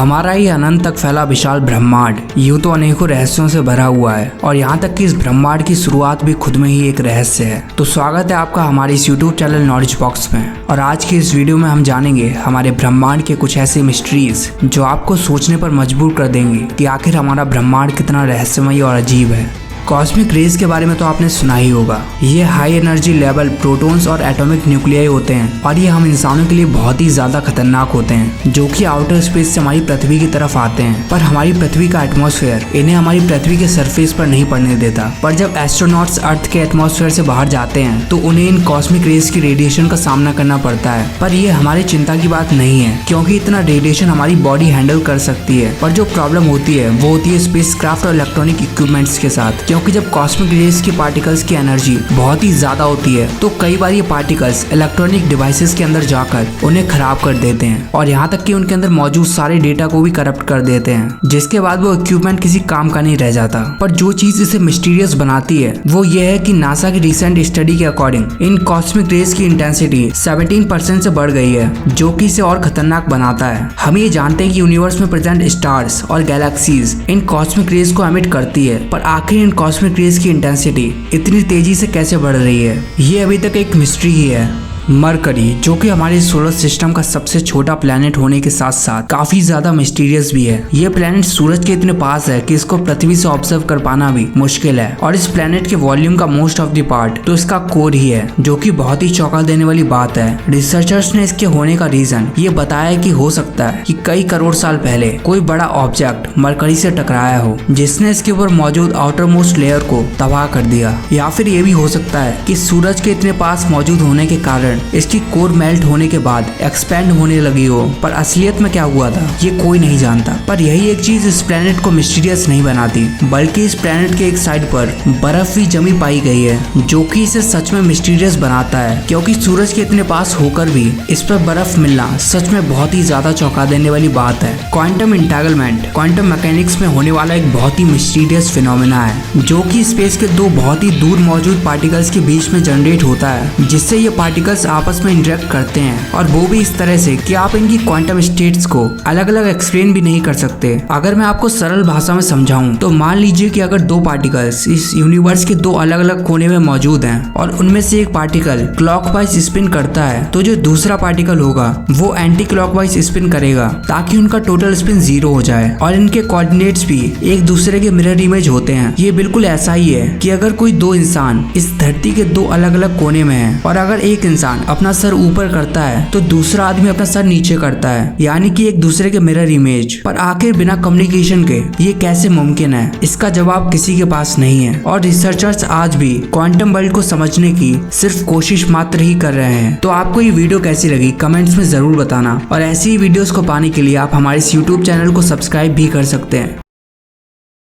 हमारा ही अनंत तक फैला विशाल ब्रह्मांड यूं तो अनेकों रहस्यों से भरा हुआ है और यहाँ तक कि इस ब्रह्मांड की शुरुआत भी खुद में ही एक रहस्य है। तो स्वागत है आपका हमारे इस YouTube चैनल नॉलेज बॉक्स में। और आज की इस वीडियो में हम जानेंगे हमारे ब्रह्मांड के कुछ ऐसे मिस्ट्रीज जो आपको सोचने पर मजबूर कर देंगे कि आखिर हमारा ब्रह्मांड कितना रहस्यमय और अजीब है। कॉस्मिक रेज के बारे में तो आपने सुना ही होगा। ये हाई एनर्जी लेवल प्रोटॉन्स और एटॉमिक न्यूक्लियाई होते हैं और ये हम इंसानों के लिए बहुत ही ज्यादा खतरनाक होते हैं, जो कि आउटर स्पेस से हमारी पृथ्वी की तरफ आते हैं। पर हमारी पृथ्वी का एटमॉस्फेयर इन्हें हमारी पृथ्वी के सरफेस पर नहीं पड़ने देता। पर जब एस्ट्रोनॉट्स अर्थ के एटमॉस्फेयर से बाहर जाते हैं तो उन्हें इन कॉस्मिक रेज की रेडिएशन का सामना करना पड़ता है। पर ये हमारी चिंता की बात नहीं है, क्योंकि इतना रेडिएशन हमारी बॉडी हैंडल कर सकती है। पर जो प्रॉब्लम होती है वो होती है स्पेसक्राफ्ट और इलेक्ट्रॉनिक इक्विपमेंट्स के साथ, क्योंकि जब कॉस्मिक रेज की पार्टिकल्स की एनर्जी बहुत ही ज्यादा होती है तो कई बार ये पार्टिकल्स इलेक्ट्रॉनिक डिवाइसेस के अंदर जाकर उन्हें खराब कर देते हैं और यहाँ तक कि उनके अंदर मौजूद सारे डेटा को भी करप्ट कर देते हैं, जिसके बाद वो इक्विपमेंट किसी काम का नहीं रह जाता। पर जो चीज इसे मिस्टीरियस बनाती है वो ये है कि नासा की रिसेंट स्टडी के अकॉर्डिंग इन कॉस्मिक रेज की इंटेंसिटी 17% से बढ़ गई है, जो कि इसे और खतरनाक बनाता है। हम ये जानते हैं कि यूनिवर्स में प्रेजेंट स्टार्स और गैलेक्सीज इन कॉस्मिक रेज को एमिट करती है, पर आखिर इन कॉस्मिक रेज की इंटेंसिटी इतनी तेजी से कैसे बढ़ रही है, ये अभी तक एक मिस्ट्री ही है। मरकरी, जो कि हमारे सोलर सिस्टम का सबसे छोटा प्लेनेट होने के साथ साथ काफी ज्यादा मिस्टीरियस भी है। ये प्लेनेट सूरज के इतने पास है कि इसको पृथ्वी से ऑब्जर्व कर पाना भी मुश्किल है और इस प्लेनेट के वॉल्यूम का मोस्ट ऑफ द पार्ट तो इसका कोर ही है, जो कि बहुत ही चौंका देने वाली बात है। रिसर्चर्स ने इसके होने का रीजन ये बताया कि हो सकता है कि कई करोड़ साल पहले कोई बड़ा ऑब्जेक्ट मरकरी से टकराया हो, जिसने इसके ऊपर मौजूद आउटर मोस्ट लेयर को तबाह कर दिया। या फिर ये भी हो सकता है कि सूरज के इतने पास मौजूद होने के कारण इसकी कोर मेल्ट होने के बाद एक्सपेंड होने लगी हो। पर असलियत में क्या हुआ था ये कोई नहीं जानता। पर यही एक चीज इस प्लेनेट को मिस्टीरियस नहीं बनाती, बल्कि इस प्लेनेट के एक साइड पर बर्फ भी जमी पाई गई है, जो कि इसे सच में मिस्टीरियस बनाता है। क्योंकि सूरज के इतने पास होकर भी इस पर बर्फ मिलना सच में बहुत ही ज्यादा चौंका देने वाली बात है। क्वांटम इंटेंगलमेंट क्वांटम मैकेनिक्स में होने वाला एक बहुत ही मिस्टीरियस फिनोमेना है, जो कि स्पेस के दो बहुत ही दूर मौजूद पार्टिकल्स के बीच में जनरेट होता है, जिससे ये पार्टिकल्स आपस में इंटरेक्ट करते हैं और वो भी इस तरह से कि आप इनकी क्वांटम स्टेट्स को अलग अलग एक्सप्लेन भी नहीं कर सकते। अगर मैं आपको सरल भाषा में समझाऊं तो मान लीजिए कि अगर दो पार्टिकल्स इस यूनिवर्स के दो अलग अलग कोने में मौजूद हैं और उनमें से एक पार्टिकल क्लॉकवाइज स्पिन करता है, तो जो दूसरा पार्टिकल होगा वो एंटी क्लॉकवाइज स्पिन करेगा, ताकि उनका टोटल स्पिन 0 हो जाए और इनके कोऑर्डिनेट्स भी एक दूसरे के मिरर इमेज होते हैं। ये बिल्कुल ऐसा ही है कि अगर कोई दो इंसान इस धरती के दो अलग अलग कोने में है और अगर एक इंसान अपना सर ऊपर करता है तो दूसरा आदमी अपना सर नीचे करता है, यानी कि एक दूसरे के मिरर इमेज। पर आखिर बिना कम्युनिकेशन के ये कैसे मुमकिन है, इसका जवाब किसी के पास नहीं है और रिसर्चर्स आज भी क्वांटम वर्ल्ड को समझने की सिर्फ कोशिश मात्र ही कर रहे हैं। तो आपको ये वीडियो कैसी लगी कमेंट्स में जरूर बताना और ऐसी ही वीडियोस को पाने के लिए आप हमारे इस YouTube चैनल को सब्सक्राइब भी कर सकते हैं।